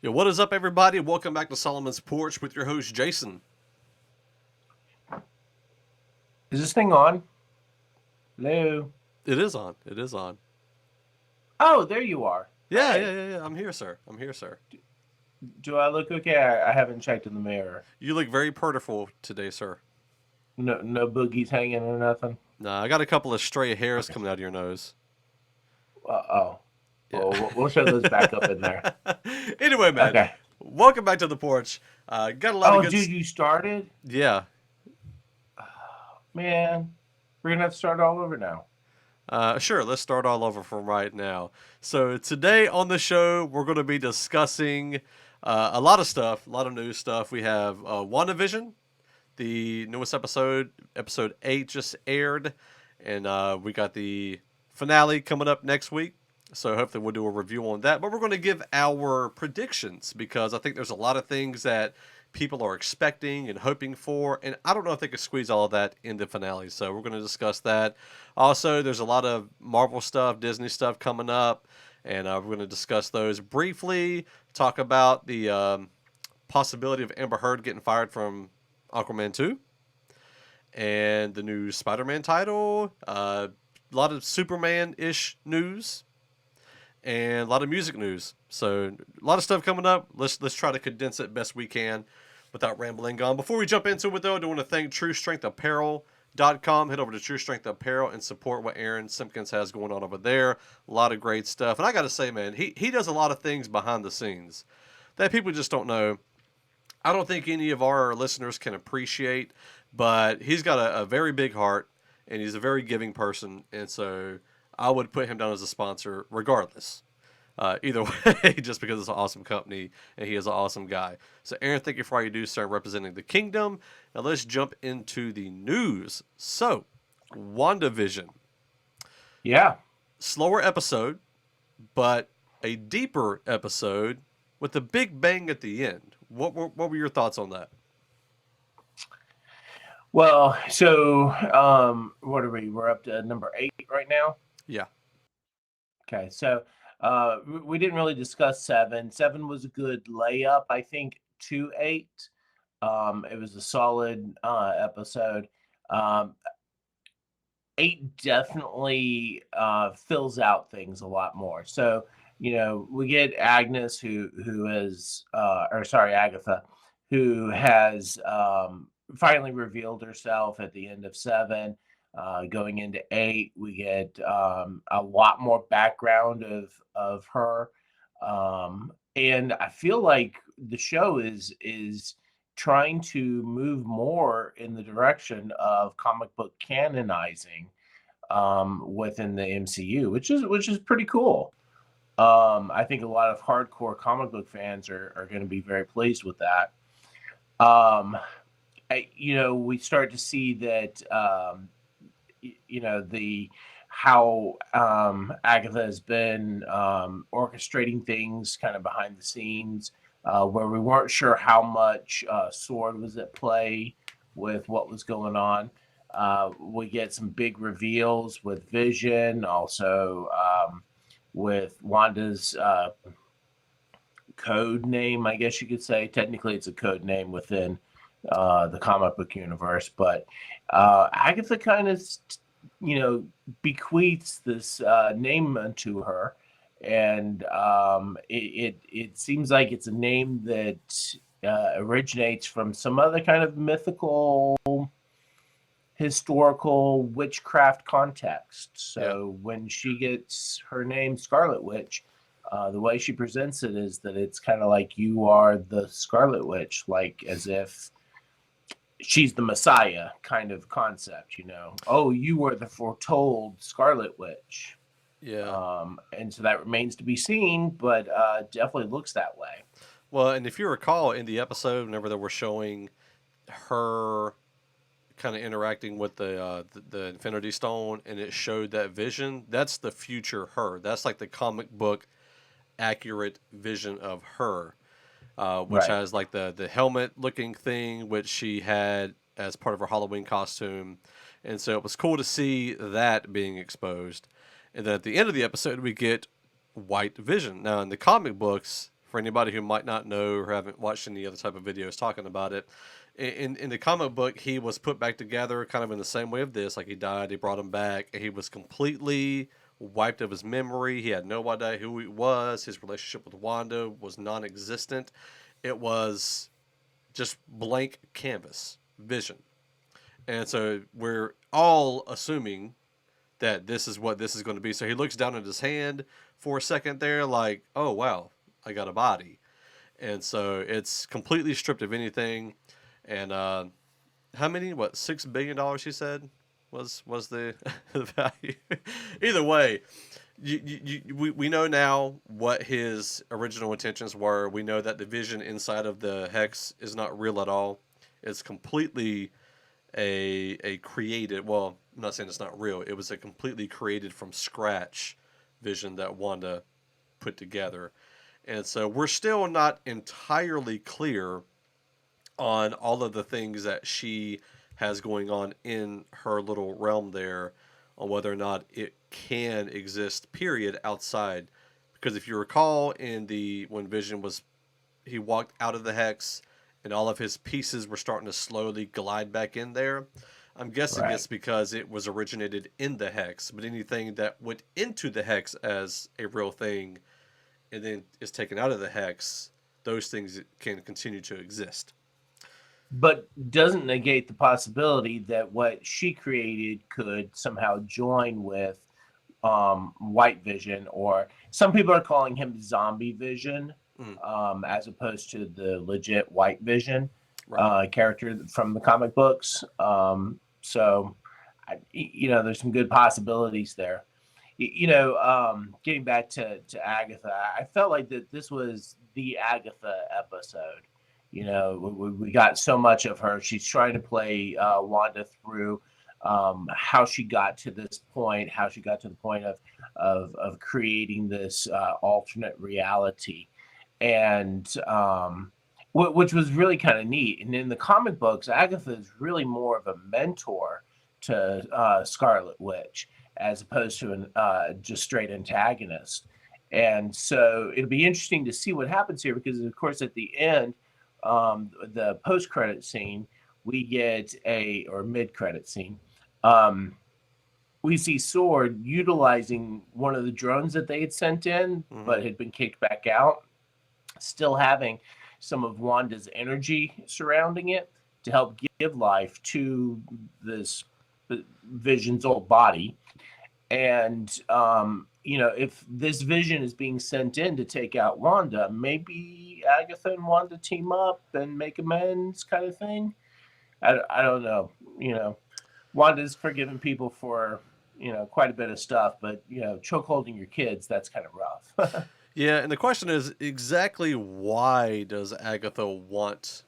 Yo, what is up, everybody? Welcome back to Solomon's Porch with your host, Jason. Is this thing on? Hello. It is on. It is on. Oh, there you are. Yeah, yeah, Hey, yeah, yeah. I'm here, sir. I'm here, sir. do I look okay? I haven't checked in the mirror. You look very purtiful today, sir. No, no boogies hanging or nothing. Nah, I got a couple of stray hairs coming out of your nose. Oh. Yeah. Well, we'll show those back up in there. Anyway, man, Okay. welcome back to the porch. Got a lot of Oh, good. dude, you started? Yeah. Man, we're gonna have to start all over now. Sure. Let's start all over from right now. So today on the show, we're going to be discussing a lot of stuff, a lot of new stuff. We have WandaVision. The newest episode 8, just aired, and we got the finale coming up next week. So hopefully we'll do a review on that. But we're going to give our predictions because I think there's a lot of things that people are expecting and hoping for, and I don't know if they could squeeze all of that in the finale. So we're going to discuss that. Also, there's a lot of Marvel stuff, Disney stuff coming up, and we're going to discuss those briefly. Talk about the possibility of Amber Heard getting fired from Aquaman 2, and the new Spider-Man title, a lot of Superman-ish news, and a lot of music news. So a lot of stuff coming up. Let's try to condense it best we can without rambling on. Before we jump into it, though, I do want to thank TrueStrengthApparel.com. Head over to True Strength Apparel and support what Aaron Simpkins has going on over there. A lot of great stuff. And I got to say, man, he does a lot of things behind the scenes that people just don't know. I don't think any of our listeners can appreciate, but he's got a very big heart and he's a very giving person, and so I would put him down as a sponsor regardless. Either way, just because it's an awesome company and he is an awesome guy. So, Aaron, thank you for all you do, sir, representing the kingdom. Now, let's jump into the news. So, WandaVision. Yeah. Slower episode, but a deeper episode with a big bang at the end. What were your thoughts on that? Well, so what are we? We're up to number 8 right now. Yeah. Okay, so we didn't really discuss 7. 7 was a good layup, I think, to 8. It was a solid episode. 8 definitely fills out things a lot more. So, we get Agnes, who is, or sorry, Agatha, who has finally revealed herself at the end of 7. Going into 8, we get a lot more background of her, and I feel like the show is trying to move more in the direction of comic book canonizing within the MCU, which is pretty cool. I think a lot of hardcore comic book fans are going to be very pleased with that. Um, we start to see that the how Agatha has been orchestrating things kind of behind the scenes, where we weren't sure how much Sword was at play with what was going on. We get some big reveals with Vision, also with Wanda's code name, I guess you could say. Technically, it's a code name within the comic book universe, but Agatha kind of, bequeaths this name unto her, and it seems like it's a name that originates from some other kind of mythical, historical witchcraft context. Yeah. So when she gets her name Scarlet Witch, the way she presents it is that it's kind of like you are the Scarlet Witch, like as if she's the Messiah kind of concept, Oh, you were the foretold Scarlet Witch. Yeah. And so that remains to be seen, but definitely looks that way. Well, and if you recall in the episode, whenever they were showing her kind of interacting with the Infinity Stone, and it showed that vision, that's the future her. That's like the comic book accurate vision of her, which Right. has like the helmet looking thing, which she had as part of her Halloween costume. And so it was cool to see that being exposed. And then at the end of the episode, we get White Vision. Now, in the comic books, for anybody who might not know or haven't watched any other type of videos talking about it, in the comic book, he was put back together kind of in the same way of this. Like he died, they brought him back, and he was completely wiped of his memory. He had no idea who he was. His relationship with Wanda was non-existent. It was just blank canvas vision. And so we're all assuming that this is what this is going to be. So he looks down at his hand for a second there, like, oh, wow, I got a body. And so it's completely stripped of anything. And how many, what, $6 billion he said was the, the value? Either way, we know now what his original intentions were. We know that the vision inside of the hex is not real at all. It's completely a created, well, I'm not saying it's not real. It was a completely created from scratch vision that Wanda put together. And so we're still not entirely clear on all of the things that she has going on in her little realm there, on whether or not it can exist, period, outside. Because if you recall, in the when Vision was, he walked out of the hex, and all of his pieces were starting to slowly glide back in there. I'm guessing Right. it's because it was originated in the hex, but anything that went into the hex as a real thing and then is taken out of the hex, those things can continue to exist. But doesn't negate the possibility that what she created could somehow join with White Vision, or some people are calling him Zombie Vision, Mm, as opposed to the legit White Vision right. character from the comic books. So, there's some good possibilities there. Getting back to Agatha, I felt like that this was the Agatha episode. We got so much of her. She's trying to play Wanda through how she got to this point, how she got to the point of creating this alternate reality, and which was really kind of neat. And in the comic books, Agatha is really more of a mentor to Scarlet Witch as opposed to an just straight antagonist. And so it'll be interesting to see what happens here because, of course, at the end, the post-credit scene, we get or mid-credit scene, um, we see Sword utilizing one of the drones that they had sent in, Mm-hmm. but had been kicked back out, still having some of Wanda's energy surrounding it to help give life to this Vision's old body. And if this Vision is being sent in to take out Wanda, maybe Agatha and Wanda team up and make amends, kind of thing. I don't know. Wanda's forgiven people for quite a bit of stuff, but choke holding your kids, that's kind of rough. Yeah, and the question is exactly why does Agatha want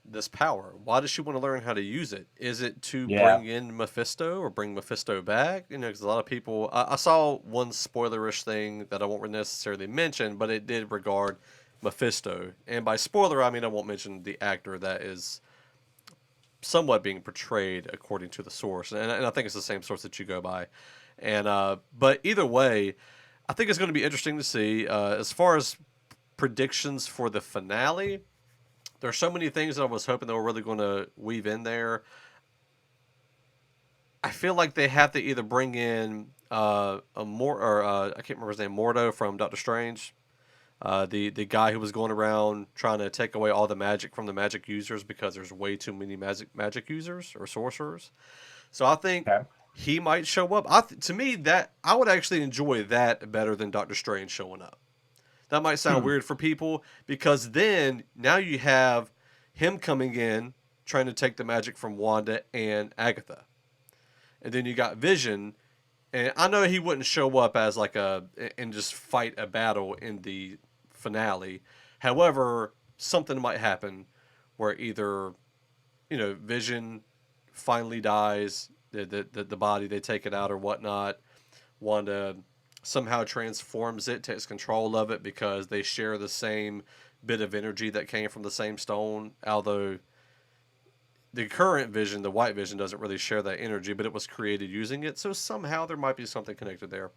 this power? Why does she want to learn how to use it? Is it to Yeah. bring in Mephisto or bring Mephisto back? Because a lot of people, I saw one spoilerish thing that I won't necessarily mention, but it did regard Mephisto. And by spoiler, I mean I won't mention the actor that is somewhat being portrayed according to the source, and I think it's the same source that you go by. And but either way, I think it's going to be interesting to see as far as predictions for the finale. There's so many things that I was hoping they were really going to weave in there. I feel like they have to either bring in a more or I can't remember his name, Mordo from Doctor Strange, the guy who was going around trying to take away all the magic from the magic users because there's way too many magic users or sorcerers. So I think Okay. he might show up. To me, that I would actually enjoy that better than Doctor Strange showing up. That might sound Hmm. weird for people because then now you have him coming in trying to take the magic from Wanda and Agatha. And then you got Vision, and I know he wouldn't show up as like and just fight a battle in the finale. However, something might happen where either Vision finally dies, the body they take it out or whatnot. Wanda somehow transforms it, takes control of it because they share the same bit of energy that came from the same stone. Although the current Vision, the White Vision, doesn't really share that energy, but it was created using it. So somehow there might be something connected there.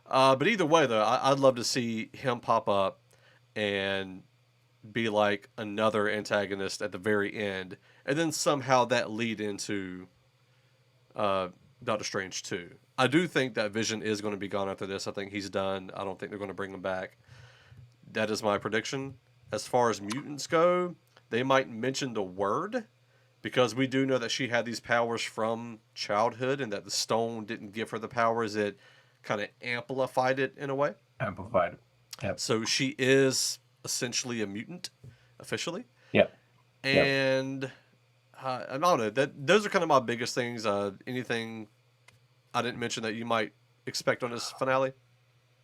But either way, though, I'd love to see him pop up. and be like another antagonist at the very end, and then somehow that lead into uh, Doctor Strange 2. I do think that Vision is going to be gone after this. I think he's done. I don't think they're going to bring him back. That is my prediction. As far as mutants go, they might mention the word because we do know that she had these powers from childhood and that the stone didn't give her the powers. It kind of amplified it in a way. Amplified. Yep. So she is essentially a mutant officially. Yep. And I don't know. Those are kind of my biggest things. Anything I didn't mention that you might expect on this finale?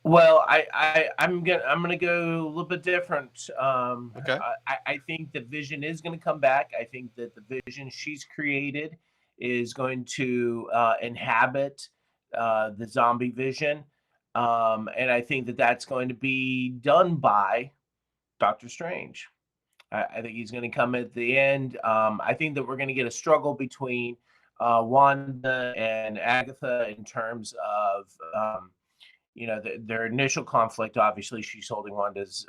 Well, I'm gonna go a little bit different. Okay. I think the Vision is gonna come back. I think that the Vision she's created is going to inhabit the zombie Vision, and I think that that's going to be done by Doctor Strange. I think he's going to come at the end. I think that we're going to get a struggle between Wanda and Agatha in terms of their initial conflict. Obviously, she's holding Wanda's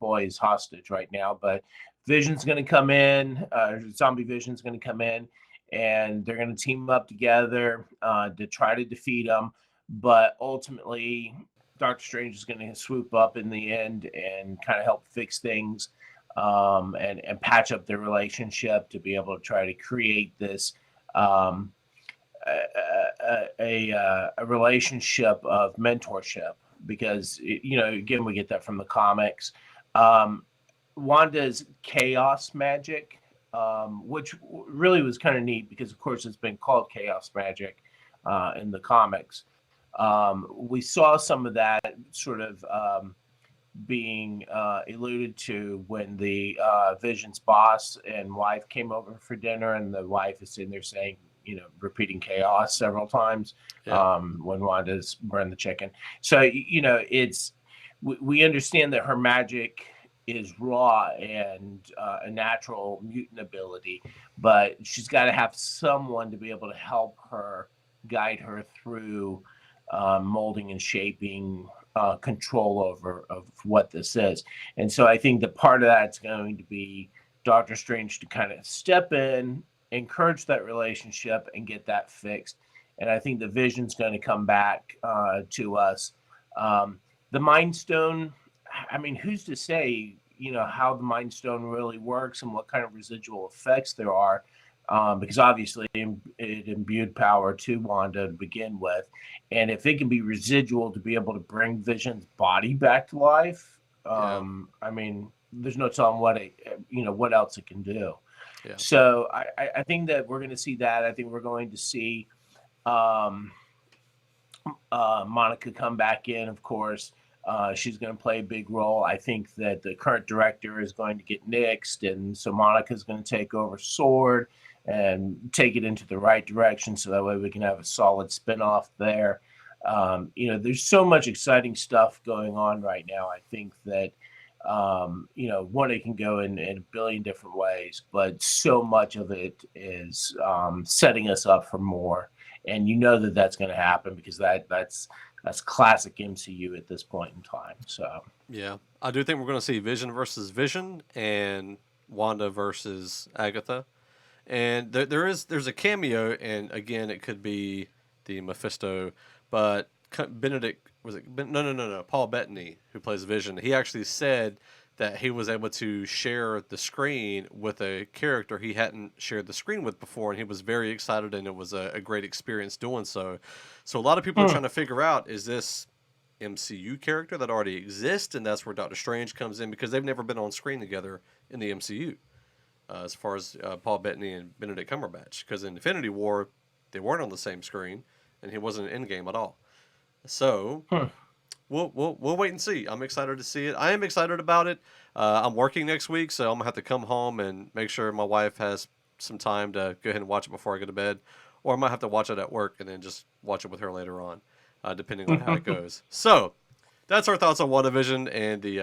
boys hostage right now, but Vision's going to come in. Zombie Vision's going to come in, and they're going to team up together to try to defeat them. But ultimately, Doctor Strange is going to swoop up in the end and kind of help fix things and patch up their relationship to be able to try to create this a relationship of mentorship, because again, we get that from the comics. Wanda's chaos magic, which really was kind of neat because of course it's been called chaos magic in the comics. We saw some of that sort of being alluded to when the Vision's boss and wife came over for dinner, and the wife is sitting there saying, repeating chaos several times. Yeah. When Wanda's burned the chicken. So, we understand that her magic is raw and a natural mutant ability, but she's got to have someone to be able to help her, guide her through molding and shaping control over of what this is. And so I think that part of that's going to be Doctor Strange to kind of step in, encourage that relationship, and get that fixed. And I think the Vision's going to come back to us. The Mind Stone, I mean, who's to say, how the Mind Stone really works and what kind of residual effects there are? Because obviously it imbued power to Wanda to begin with. And if it can be residual to be able to bring Vision's body back to life, I mean, there's no telling what else it can do. Yeah. So I think that we're going to see that. I think we're going to see Monica come back in, of course. She's going to play a big role. I think that the current director is going to get nixed, and so Monica's going to take over Sword and take it into the right direction, so that way we can have a solid spinoff there. There's so much exciting stuff going on right now. I think that one, it can go in a billion different ways, but so much of it is setting us up for more. And that's going to happen because that's classic MCU at this point in time. So yeah, I do think we're going to see Vision versus Vision and Wanda versus Agatha. And there's a cameo, and again, it could be the Mephisto, but Benedict Paul Bettany, who plays Vision, he actually said that he was able to share the screen with a character he hadn't shared the screen with before, and he was very excited, and it was a great experience doing so. So a lot of people are trying to figure out, is this MCU character that already exists, and that's where Doctor Strange comes in, because they've never been on screen together in the MCU. As far as Paul Bettany and Benedict Cumberbatch, because in Infinity War, they weren't on the same screen, and he wasn't in Endgame at all. So we'll wait and see. I'm excited to see it. I am excited about it. I'm working next week, so I'm gonna have to come home and make sure my wife has some time to go ahead and watch it before I go to bed, or I might have to watch it at work and then just watch it with her later on, depending on how it goes. So that's our thoughts on WandaVision and the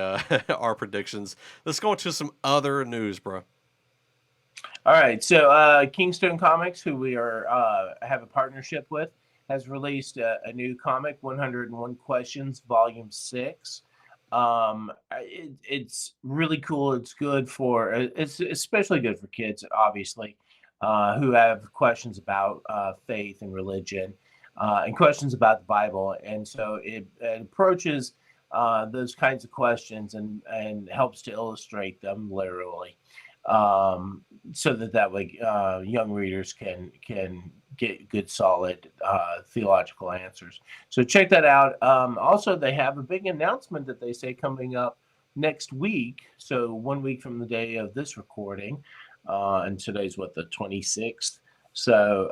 our predictions. Let's go into some other news, bro. All right, so Kingstone Comics, who we have a partnership with, has released a new comic, 101 Questions, Volume 6. It's really cool. It's good for it's especially good for kids, obviously, who have questions about faith and religion, and questions about the Bible. And so it approaches those kinds of questions and helps to illustrate them literally, um, so that way young readers can get good solid theological answers. So check that out. Also, they have a big announcement that they say coming up next week. So 1 week from the day of this recording, and today's what, the 26th. So,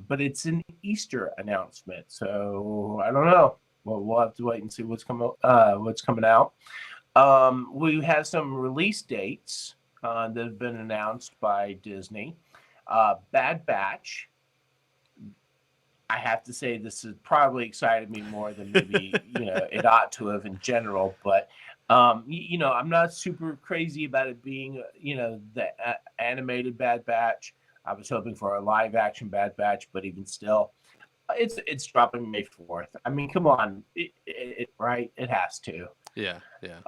but it's an Easter announcement. So I don't know. We'll have to wait and see what's coming out. We have some release dates that have been announced by Disney. Bad Batch. I have to say this has probably excited me more than maybe it ought to have in general. But I'm not super crazy about it being the animated Bad Batch. I was hoping for a live action Bad Batch, but even still, it's dropping May 4th. I mean, come on, right? It has to. Yeah, yeah.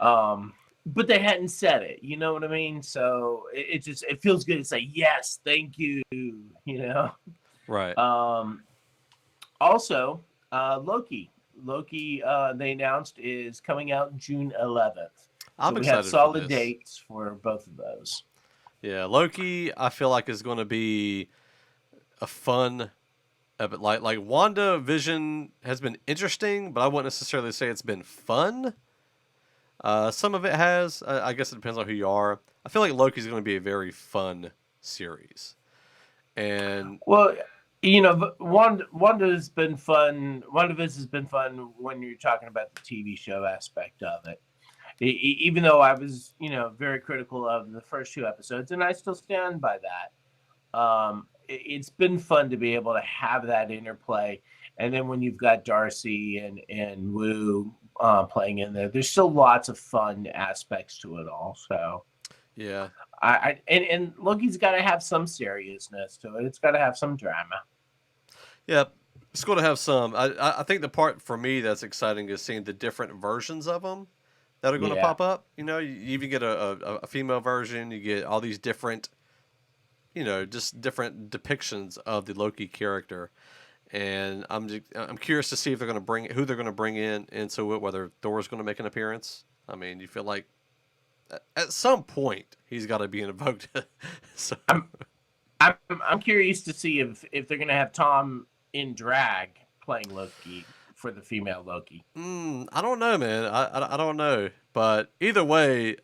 But they hadn't said it. You know what I mean? So it feels good to say yes, thank you. Right. Also, Loki. Loki, they announced, is coming out June 11th. I'm so we excited have solid for this. dates for both of those. Yeah, Loki, I feel like is going to be a fun, like WandaVision has been interesting, but I wouldn't necessarily say it's been fun. Some of it has. I guess it depends on who you are. I feel like Loki's going to be a very fun series, and Well, Wanda's been fun. WandaVision has been fun when you're talking about the TV show aspect of it. Even though I was, very critical of the first 2 episodes, and I still stand by that. It's been fun to be able to have that interplay, and then when you've got Darcy and Wu playing in there, there's still lots of fun aspects to it all. So yeah, and Loki's got to have some seriousness to it. It's got to have some drama. yeah, it's going to have some. I think the part for me that's exciting is seeing the different versions of them that are going to Yeah. pop up. You even get a female version. You get all these different, just different depictions of the Loki character. And I'm curious to see if they're going to who they're going to bring into it, whether Thor's going to make an appearance. I mean, you feel like at some point he's got to be invoked. So I'm curious to see if they're going to have Tom in drag playing Loki for the female Loki. I don't know, man. I don't know, but either way,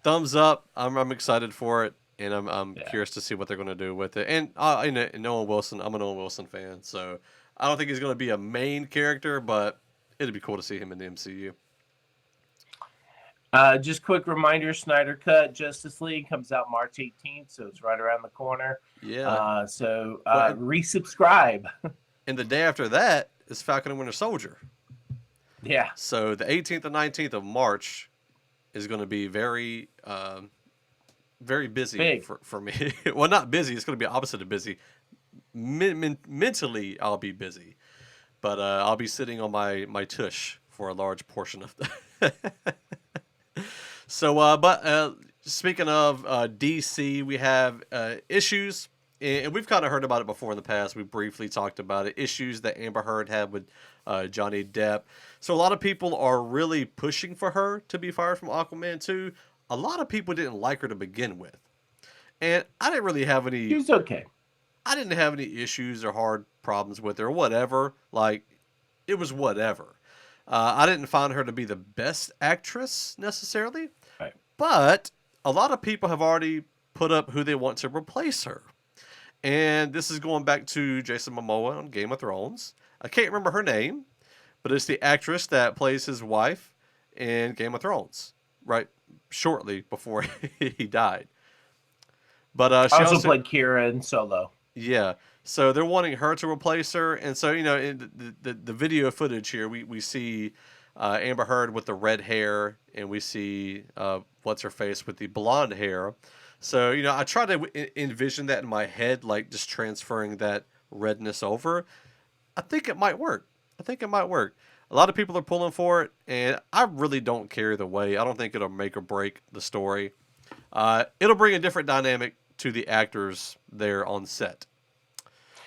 thumbs up. I'm excited for it, and I'm curious to see what they're going to do with it. And Owen Wilson. I'm an Owen Wilson fan, so I don't think he's going to be a main character, but it'd be cool to see him in the MCU. Just quick reminder: Snyder Cut Justice League comes out March 18th, so it's right around the corner. Yeah. Resubscribe. And the day after that is Falcon and Winter Soldier. Yeah. So the 18th and 19th of March is going to be very, very busy for me. Well, not busy. It's going to be opposite of busy. Mentally, I'll be busy, but I'll be sitting on my tush for a large portion of the. So, but speaking of DC, we have issues, and we've kind of heard about it before in the past. We briefly talked about it. Issues that Amber Heard had with Johnny Depp. So a lot of people are really pushing for her to be fired from Aquaman 2. A lot of people didn't like her to begin with, and I didn't really have any. She's okay. I didn't have any issues or hard problems with her or whatever. Like, it was whatever. I didn't find her to be the best actress necessarily, right. But a lot of people have already put up who they want to replace her. And this is going back to Jason Momoa on Game of Thrones. I can't remember her name, but it's the actress that plays his wife in Game of Thrones, right? Shortly before he died. But she also played Kira in Solo. Yeah. So they're wanting her to replace her. And so, in the video footage here, we see Amber Heard with the red hair, and we see what's-her-face with the blonde hair. So, I try to envision that in my head, like just transferring that redness over. I think it might work. A lot of people are pulling for it, and I really don't care either way. I don't think it'll make or break the story. It'll bring a different dynamic to the actors there on set.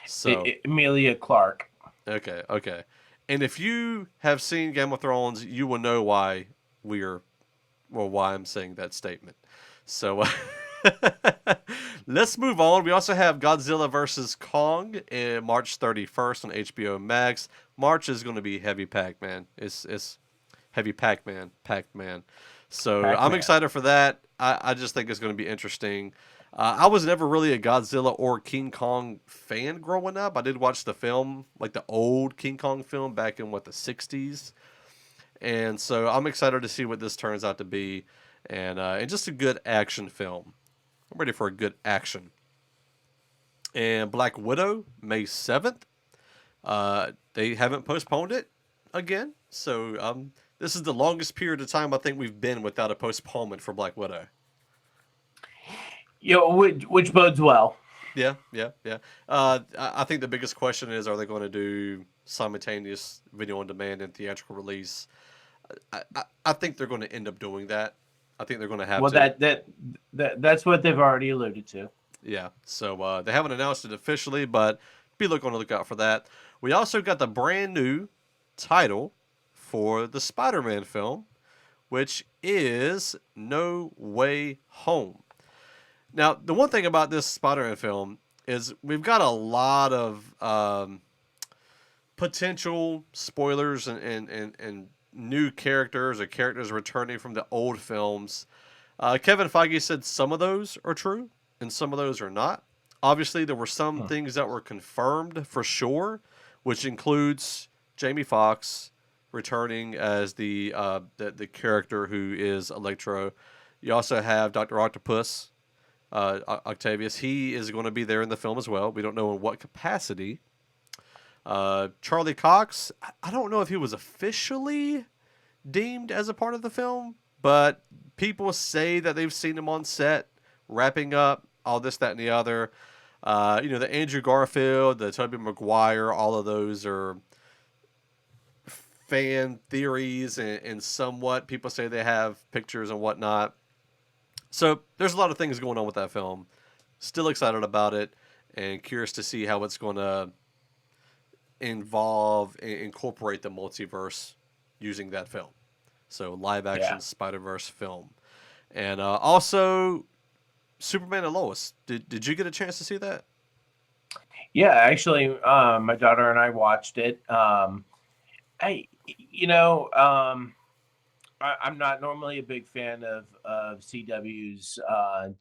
So, Emilia Clarke. okay, okay. And if you have seen Game of Thrones, you will know why we're, well, why I'm saying that statement. So, let's move on. We also have Godzilla vs. Kong in March 31st on HBO Max. March is going to be heavy packed, man. It's heavy packed, man. Packed, man. So I'm Pac-Man. excited for that. I just think it's going to be interesting. I was never really a Godzilla or King Kong fan growing up. I did watch the film, like the old King Kong film back in, what, the 60s. And so I'm excited to see what this turns out to be. And just a good action film. I'm ready for a good action. And Black Widow, May 7th. They haven't postponed it again. So this is the longest period of time I think we've been without a postponement for Black Widow. Which bodes well. Yeah, yeah, yeah. I think the biggest question is, are they going to do simultaneous video on demand and theatrical release? I think they're going to end up doing that. I think they're going to have well, to. that's what they've already alluded to. Yeah, so they haven't announced it officially, but be on the lookout for that. We also got the brand new title for the Spider-Man film, which is No Way Home. Now, the one thing about this Spider-Man film is we've got a lot of potential spoilers and new characters or characters returning from the old films. Kevin Feige said some of those are true and some of those are not. Obviously, there were some things that were confirmed for sure, which includes Jamie Foxx returning as the character who is Electro. You also have Dr. Octopus, Octavius. He is going to be there in the film as well. We don't know in what capacity. Charlie Cox, I don't know if he was officially deemed as a part of the film, but people say that they've seen him on set wrapping up all this, that, and the other. The Andrew Garfield, the Tobey Maguire, all of those are fan theories and somewhat people say they have pictures and whatnot. So there's a lot of things going on with that film. Still excited about it and curious to see how it's going to incorporate the multiverse using that film. So live action Spider-Verse film. And also Superman and Lois. Did you get a chance to see that? Yeah, actually, my daughter and I watched it. I'm not normally a big fan of CW's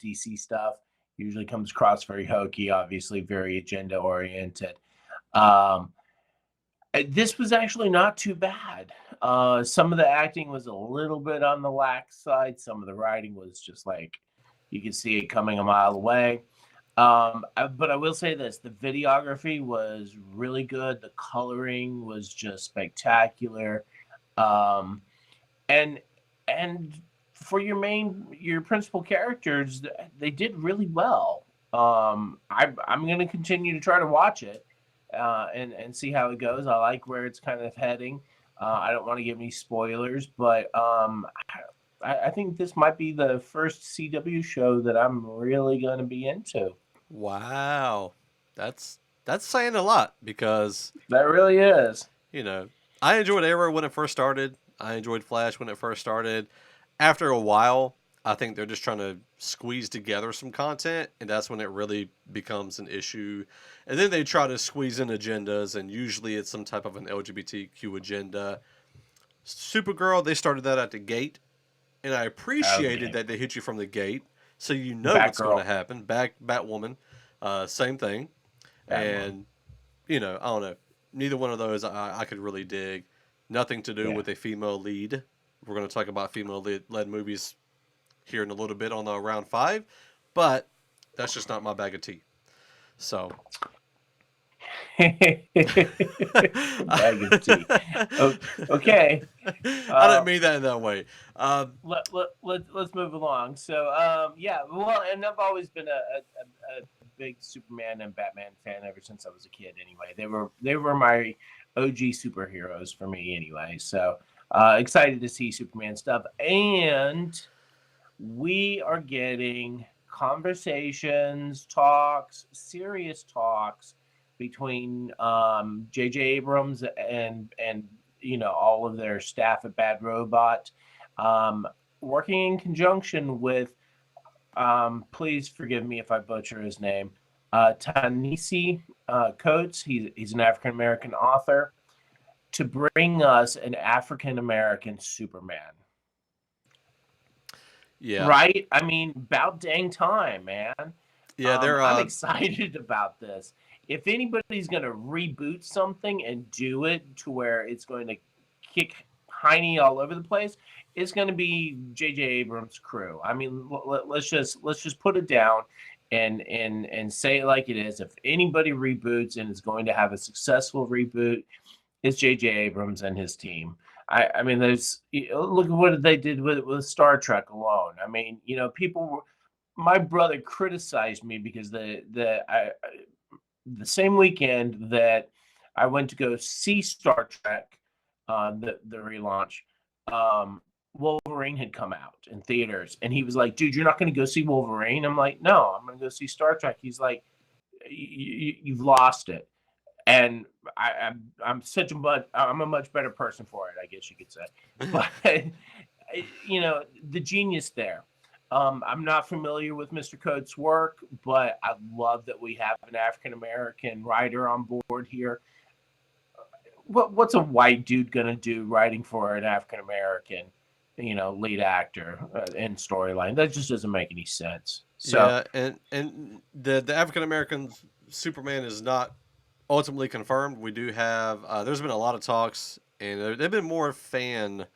DC stuff. Usually comes across very hokey, obviously very agenda oriented. This was actually not too bad. Some of the acting was a little bit on the lax side. Some of the writing was just like you could see it coming a mile away. But I will say this: the videography was really good. The coloring was just spectacular. And for your principal characters, they did really well. I'm going to continue to try to watch it and see how it goes. I like where it's kind of heading. I don't want to give any spoilers, but I think this might be the first CW show that I'm really going to be into. Wow, that's saying a lot because That really is. I enjoyed Arrow when it first started. I enjoyed Flash when it first started. After a while, I think they're just trying to squeeze together some content, and that's when it really becomes an issue. And then they try to squeeze in agendas, and usually it's some type of an LGBTQ agenda. Supergirl, they started that at the gate, and I appreciated that they hit you from the gate, so you know what's going to happen. Batwoman, same thing. And, I don't know. Neither one of those I could really dig. Nothing to do with a female lead. We're going to talk about female-led movies here in a little bit on round 5, but that's just not my bag of tea. So, bag of tea. Okay. I didn't mean that in that way. Let's move along. So, and I've always been a big Superman and Batman fan ever since I was a kid. Anyway, they were my OG superheroes for me anyway. So excited to see Superman stuff. And we are getting conversations, talks, serious talks between J.J. Abrams and all of their staff at Bad Robot, um, working in conjunction with please forgive me if I butcher his name, Tanisi Coates. He's an African American author, to bring us an African American Superman. Yeah, Right? I mean, about dang time, man. yeah, they're I'm excited about this. If anybody's going to reboot something and do it to where it's going to kick Heine all over the place, it's going to be J.J. Abrams' crew. I mean, let's just put it down and say it like it is. If anybody reboots and is going to have a successful reboot, it's J.J. Abrams and his team. I mean, there's look at what they did with Star Trek alone. I mean, people were. My brother criticized me because the same weekend that I went to go see Star Trek, the relaunch, Wolverine had come out in theaters, and he was like, "Dude, you're not going to go see Wolverine?" I'm like, "No, I'm going to go see Star Trek." He's like, "You've lost it." And I'm I'm a much better person for it, I guess you could say. But the genius there. I'm not familiar with Mr. Coates' work, but I love that we have an African American writer on board here. What's a white dude gonna do writing for an African American, lead actor in storyline? That just doesn't make any sense. So yeah, and the African American Superman is not ultimately confirmed. We do have there's been a lot of talks, and there've been more fan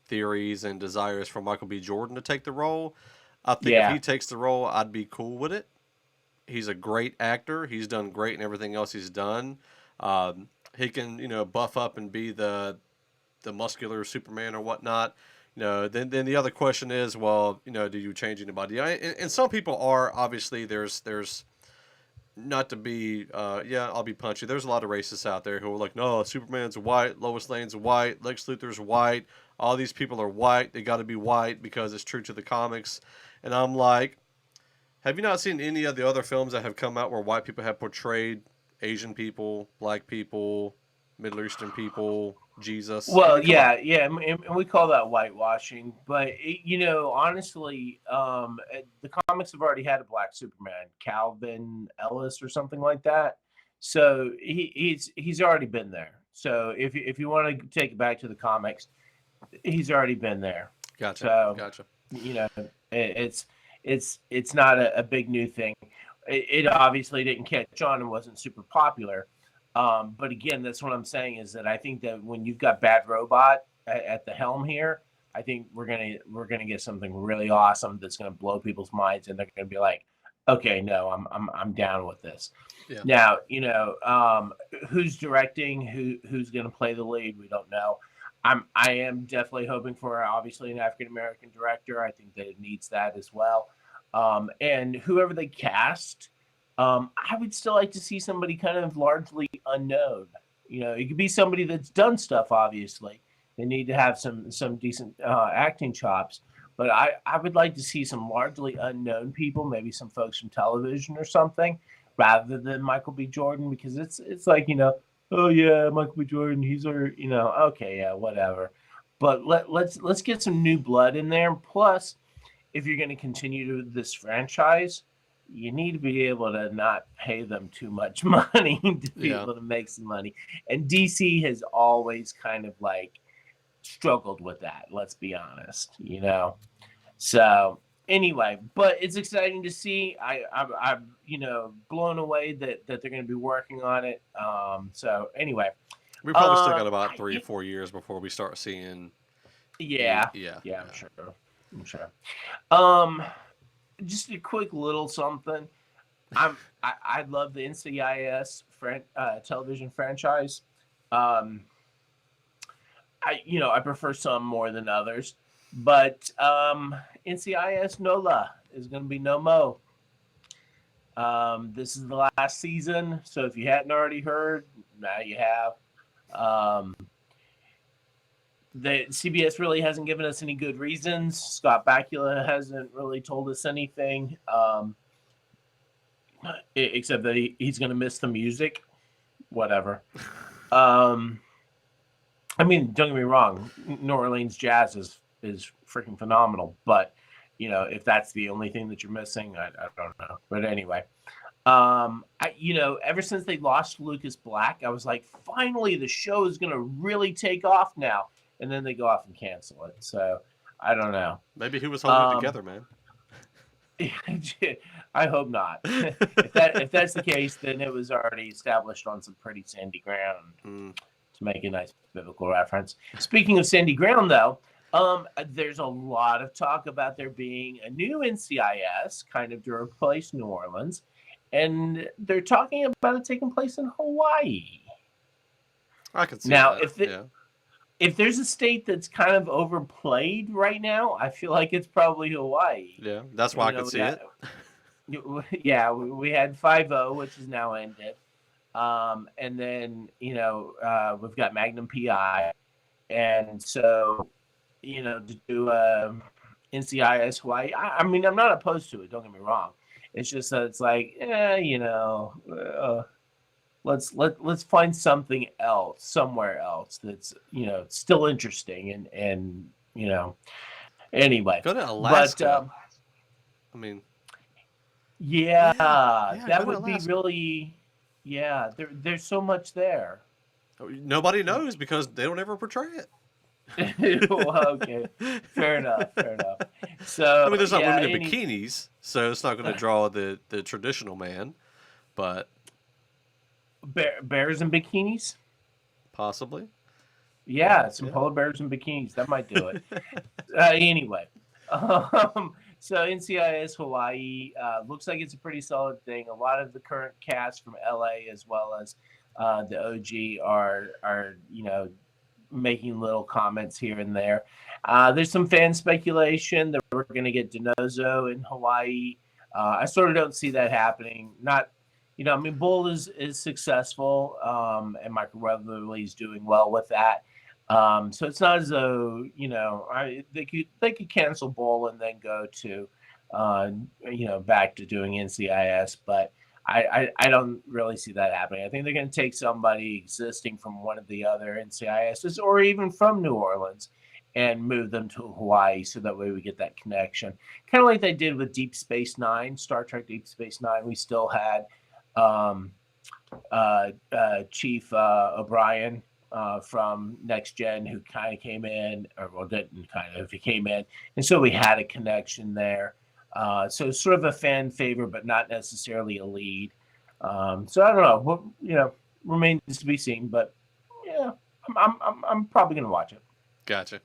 theories and desires for Michael B. Jordan to take the role. I think if yeah, he takes the role, I'd be cool with it. He's a great actor. He's done great in everything else he's done. He can buff up and be the muscular Superman or whatnot. Then the other question is, well, do you change anybody? And some people are obviously there's not to be yeah, I'll be punchy. There's a lot of racists out there who are like, no, Superman's white, Lois Lane's white, Lex Luthor's white, all these people are white. They got to be white because it's true to the comics. And I'm like, have you not seen any of the other films that have come out where white people have portrayed Asian people, black people, Middle Eastern people, Jesus? I well, mean, come on. yeah, and we call that whitewashing. But honestly, the comics have already had a black Superman, Calvin Ellis or something like that. So he's already been there. So if you want to take it back to the comics, he's already been there. Gotcha, So gotcha. it's not a big new thing. It obviously didn't catch on and wasn't super popular. But again, that's what I'm saying is that I think that when you've got Bad Robot at the helm here, I think we're gonna get something really awesome that's gonna blow people's minds, and they're gonna be like, okay, no, I'm down with this. Yeah. Now, who's directing, who's gonna play the lead, we don't know. I am definitely hoping for obviously an African American director. I think that it needs that as well. And whoever they cast, I would still like to see somebody kind of largely unknown. It could be somebody that's done stuff. Obviously, they need to have some decent acting chops. But I would like to see some largely unknown people, maybe some folks from television or something, rather than Michael B. Jordan, because it's like oh yeah, Michael B. Jordan, he's our okay, yeah, whatever. But let's get some new blood in there. Plus, if you're going to continue this franchise, you need to be able to not pay them too much money to be Yeah. able to make some money. And DC has always kind of like struggled with that. Let's be honest. So anyway, but it's exciting to see. I'm blown away that they're going to be working on it. So anyway, We probably still got about I, 3 or 4 years before we start seeing yeah, yeah, yeah, yeah. I'm sure. Um, just a quick little something. I love the NCIS television franchise. Um, I prefer some more than others, but NCIS Nola is going to be no mo. This is the last season, so if you hadn't already heard, now you have. Um, the CBS really hasn't given us any good reasons. Scott Bakula hasn't really told us anything, except that he's going to miss the music. Whatever. Um, I mean, don't get me wrong. New Orleans jazz is freaking phenomenal, but if that's the only thing that you're missing, I don't know. But anyway, ever since they lost Lucas Black, I was like, finally, the show is going to really take off now. And then they go off and cancel it. So I don't know. Maybe he was holding it together, man. I hope not. if that's the case, then it was already established on some pretty sandy ground. To make a nice biblical reference. Speaking of sandy ground, though, there's a lot of talk about there being a new NCIS kind of to replace New Orleans, and they're talking about it taking place in Hawaii. I can see now that. If there's a state that's kind of overplayed right now, I feel like it's probably Hawaii. Yeah, that's why I can see it. Yeah, we had 5-0, which is now ended. And then, we've got Magnum PI. And so, to do NCIS Hawaii, I mean, I'm not opposed to it. Don't get me wrong. It's just that it's like, let's find something else, somewhere else that's, still interesting. And anyway. Go to Alaska. But, that would be really... Yeah, there's so much there. Nobody knows because they don't ever portray it. Well, okay, fair enough. So I mean, there's not women in bikinis, so it's not going to draw the traditional man. But bears in bikinis, possibly. Yeah, some polar bears in bikinis that might do it. Anyway. So NCIS Hawaii looks like it's a pretty solid thing. A lot of the current cast from LA as well as the OG are making little comments here and there. There's some fan speculation that we're going to get DiNozzo in Hawaii. I sort of don't see that happening. Not, Bull is successful, and Michael Weatherly is doing well with that. So it's not as though they could cancel Bull and then go to back to doing NCIS, but I don't really see that happening. I think they're going to take somebody existing from one of the other NCISs or even from New Orleans and move them to Hawaii, so that way we get that connection. Kind of like they did with Deep Space Nine, Star Trek Deep Space Nine. We still had Chief O'Brien from Next Gen, who kind of came in, didn't kind of, he came in, and so we had a connection there. So it's sort of a fan favorite, but not necessarily a lead. So I don't know. Well, remains to be seen. But yeah, I'm probably gonna watch it. Gotcha.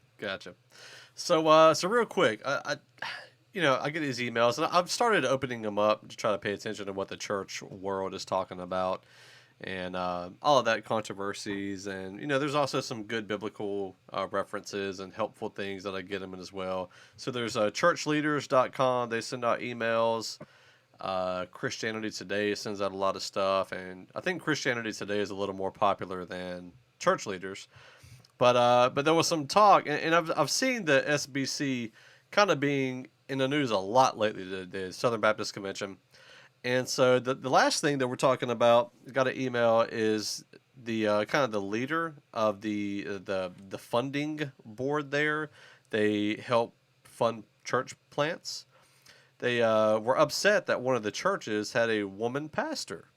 So real quick, I get these emails, and I've started opening them up to try to pay attention to what the church world is talking about. And all of that controversies, and there's also some good biblical references and helpful things that I get them in as well. So there's churchleaders.com. They send out emails. Christianity Today sends out a lot of stuff, and I think Christianity Today is a little more popular than Church Leaders. But there was some talk, and I've seen the SBC kind of being in the news a lot lately. The Southern Baptist Convention. And so the last thing that we're talking about, got an email, is the kind of the leader of the funding board there. They help fund church plants. They were upset that one of the churches had a woman pastor,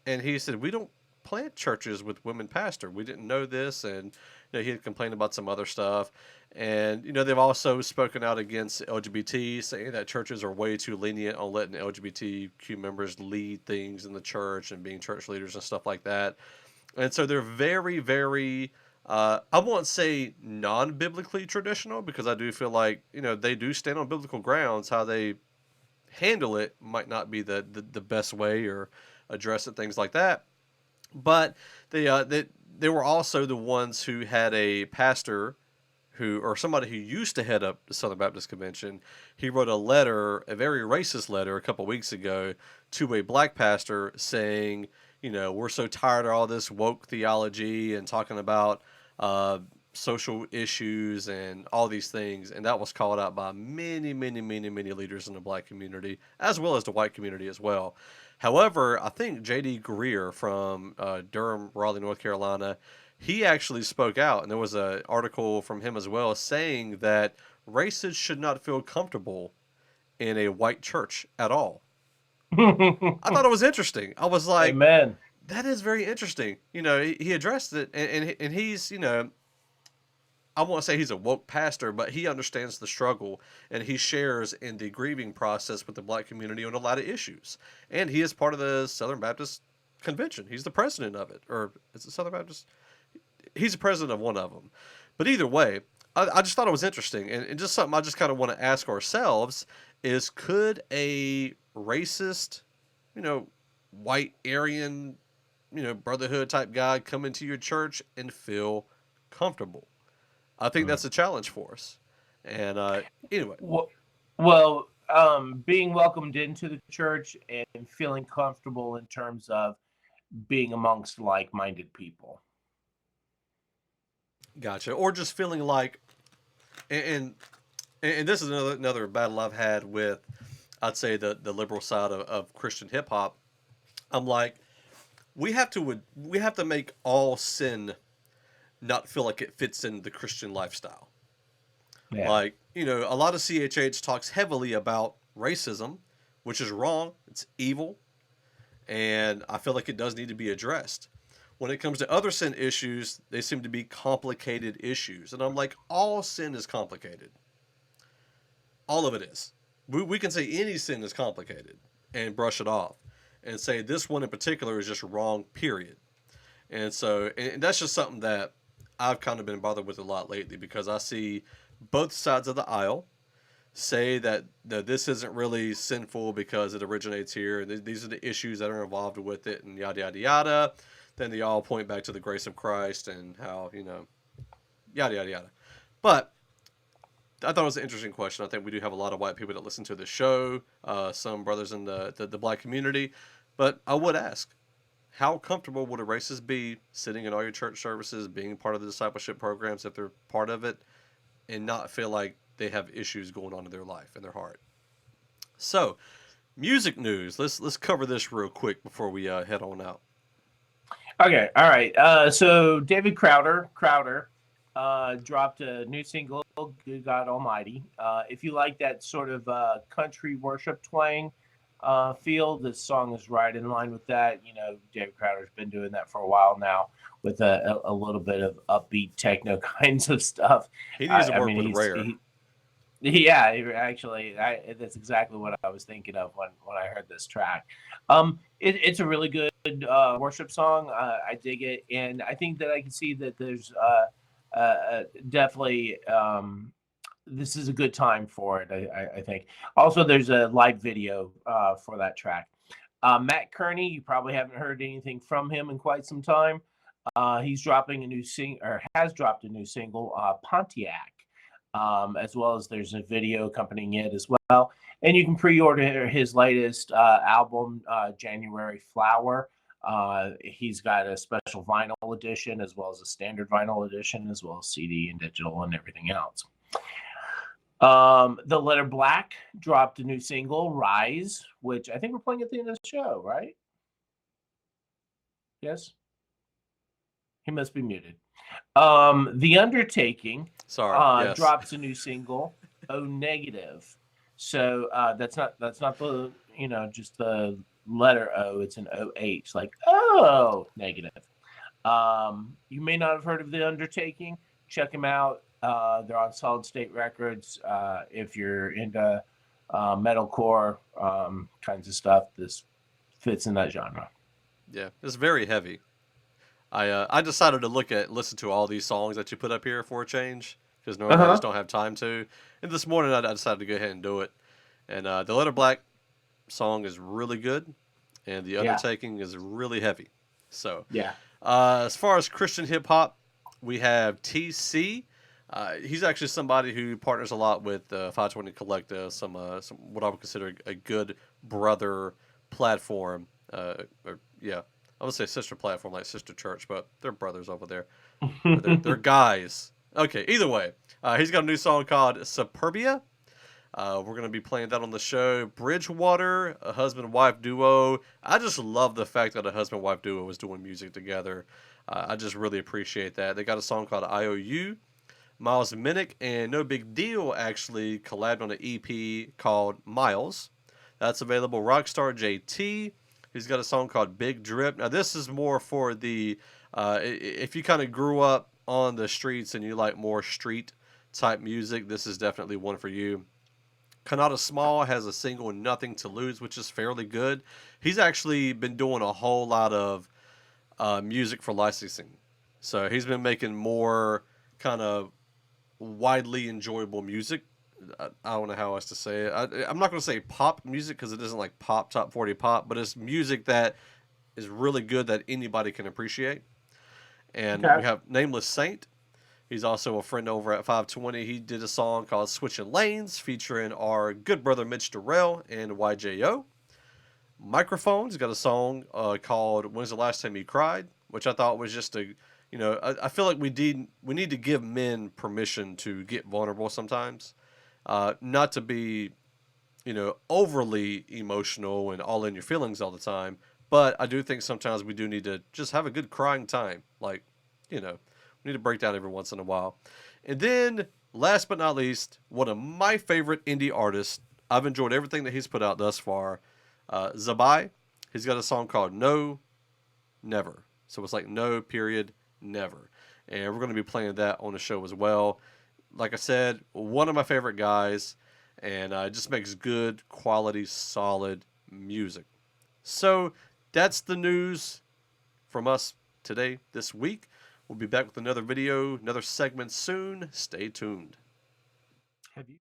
and he said, "We don't plant churches with women pastor. We didn't know this," and he had complained about some other stuff. And they've also spoken out against LGBT, saying that churches are way too lenient on letting LGBTQ members lead things in the church and being church leaders and stuff like that. And so they're very, very, I won't say non-biblically traditional, because I do feel like they do stand on biblical grounds. How they handle it might not be the best way, or address it, things like that. But they were also the ones who had a pastor or somebody who used to head up the Southern Baptist Convention. He wrote a letter, a very racist letter, a couple weeks ago to a black pastor saying we're so tired of all this woke theology and talking about uh, social issues and all these things. And that was called out by many, many, many, many leaders in the black community, as well as the white community as well. However, I think J.D. Greer from Durham, Raleigh, North Carolina, he actually spoke out, and there was an article from him as well saying that racists should not feel comfortable in a white church at all. I thought it was interesting. I was like, Amen. that is very interesting. He addressed it, and he's, I won't say he's a woke pastor, but he understands the struggle and he shares in the grieving process with the black community on a lot of issues. And he is part of the Southern Baptist Convention. He's the president of it, or is it Southern Baptist? He's the president of one of them. But either way, I just thought it was interesting, and just something I just kind of want to ask ourselves is: could a racist, you know, white Aryan, brotherhood type guy come into your church and feel comfortable? I think Mm. that's a challenge for us. And anyway, Well, being welcomed into the church and feeling comfortable in terms of being amongst like-minded people. gotcha. Or just feeling like, and and this is another battle I've had with, I'd say the liberal side of Christian hip hop. I'm like, we have to make all sin not feel like it fits in the Christian lifestyle. Yeah. Like, a lot of CHH talks heavily about racism, which is wrong. It's evil. And I feel like it does need to be addressed. When it comes to other sin issues, they seem to be complicated issues. And I'm like, all sin is complicated. All of it is. We can say any sin is complicated and brush it off and say this one in particular is just wrong, period. And so, and that's just something that I've kind of been bothered with a lot lately because I see both sides of the aisle say that this isn't really sinful because it originates here. These are the issues that are involved with it, and yada yada yada. Then they all point back to the grace of Christ and how yada yada yada. But I thought it was an interesting question. I think we do have a lot of white people that listen to the show, some brothers in the black community. But I would ask, how comfortable would a racist be sitting in all your church services, being part of the discipleship programs if they're part of it, and not feel like they have issues going on in their life and their heart? So, music news. Let's cover this real quick before we head on out. Okay. All right. So David Crowder, dropped a new single, "Good God Almighty." If you like that sort of country worship twang feel, this song is right in line with that. David Crowder's been doing that for a while now with a little bit of upbeat techno kinds of stuff. He needs to I work mean, with Rare. yeah, actually, that's exactly what I was thinking of when I heard this track. It's a really good worship song. I dig it, and I think that I can see that there's definitely this is a good time for it. I think. Also, there's a live video for that track. Matt Kearney, you probably haven't heard anything from him in quite some time. He's dropping a new or has dropped a new single, Pontiac, as well as there's a video accompanying it as well. And you can pre-order his latest album, January Flower. He's got a special vinyl edition as well as a standard vinyl edition, as well as CD and digital and everything else. The Letter Black dropped a new single, Rise, which I think we're playing at the end of the show, right? Yes? He must be muted. The Undertaking Sorry. Yes. drops a new single, "Oh Negative." So that's not the just the letter O. It's an OH, like oh negative. You may not have heard of The Undertaking. Check them out. They're on Solid State Records. If you're into metalcore kinds of stuff, this fits in that genre. Yeah, it's very heavy. I decided to listen to all these songs that you put up here for a change because normally I just don't have time to. And this morning I decided to go ahead and do it. And the Letter Black song is really good, and the Undertaking is really heavy. So yeah. As far as Christian hip hop, we have TC. He's actually somebody who partners a lot with 520 Collective, some what I would consider a good brother platform. I would say sister platform like Sister Church, but they're brothers over there. Or they're guys. Okay, either way, he's got a new song called Superbia. We're going to be playing that on the show. Bridgewater, a husband-wife duo. I just love the fact that a husband-wife duo is doing music together. I just really appreciate that. They got a song called IOU. Miles Minnick and No Big Deal actually collabed on an EP called Miles. That's available. Rockstar JT. He's got a song called Big Drip. Now, this is more for the, if you kind of grew up on the streets and you like more street type music, this is definitely one for you. Kanata Small has a single Nothing to Lose, which is fairly good. He's actually been doing a whole lot of music for licensing. So he's been making more kind of widely enjoyable music. I don't know how else to say it. I'm not going to say pop music because it isn't like pop, top 40 pop, but it's music that is really good that anybody can appreciate. And Okay. we have Nameless Saint. He's also a friend over at 520. He did a song called Switching Lanes featuring our good brother Mitch Durrell and YJO. Microphones got a song called When's the Last Time You Cried, which I thought was just a, I feel like we need to give men permission to get vulnerable sometimes. Not to be, overly emotional and all in your feelings all the time, but I do think sometimes we do need to just have a good crying time. Like, we need to break down every once in a while. And then, last but not least, one of my favorite indie artists. I've enjoyed everything that he's put out thus far. Zabai. He's got a song called No, Never. So it's like no, period, never. And we're going to be playing that on the show as well. Like I said, one of my favorite guys, and just makes good, quality, solid music. So that's the news from us today, this week. We'll be back with another video, another segment soon. Stay tuned. Have you?